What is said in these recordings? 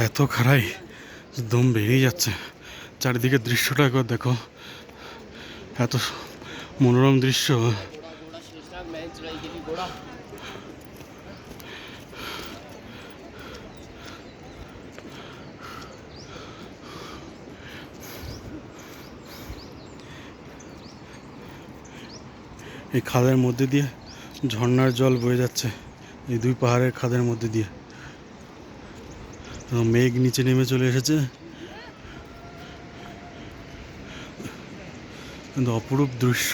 এত খাড়াই দম বেরিয়ে যাচ্ছে। চারিদিকে দৃশ্যটা একবার দেখো, এত মনোরম দৃশ্য। এই খাদের মধ্যে দিয়ে ঝর্ণার জল বয়ে যাচ্ছে, এই দুই পাহাড়ের খাদের মধ্যে দিয়ে। মেঘ নিচে নেমে চলে এসেছে, কিন্তু অপরূপ দৃশ্য।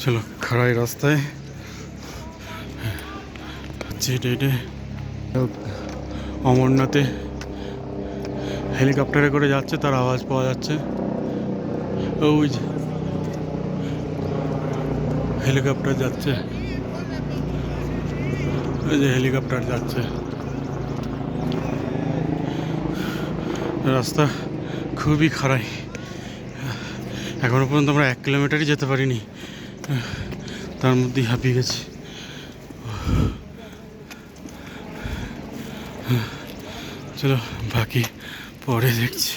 চলো খাড়াই রাস্তায় হেঁটে হেঁটে অমরনাথে হেলিকপ্টারে করে যাচ্ছে, তার আওয়াজ পাওয়া যাচ্ছে। ওই যে হেলিকপ্টার যাচ্ছে, ওই যে হেলিকপ্টার যাচ্ছে। রাস্তা খুবই খাড়াই, এখনো পর্যন্ত আমরা 1 কিলোমিটারই যেতে পারিনি, তার মধ্যেই হাঁপিয়ে গেছি। চলো বাকি পরে দেখছি।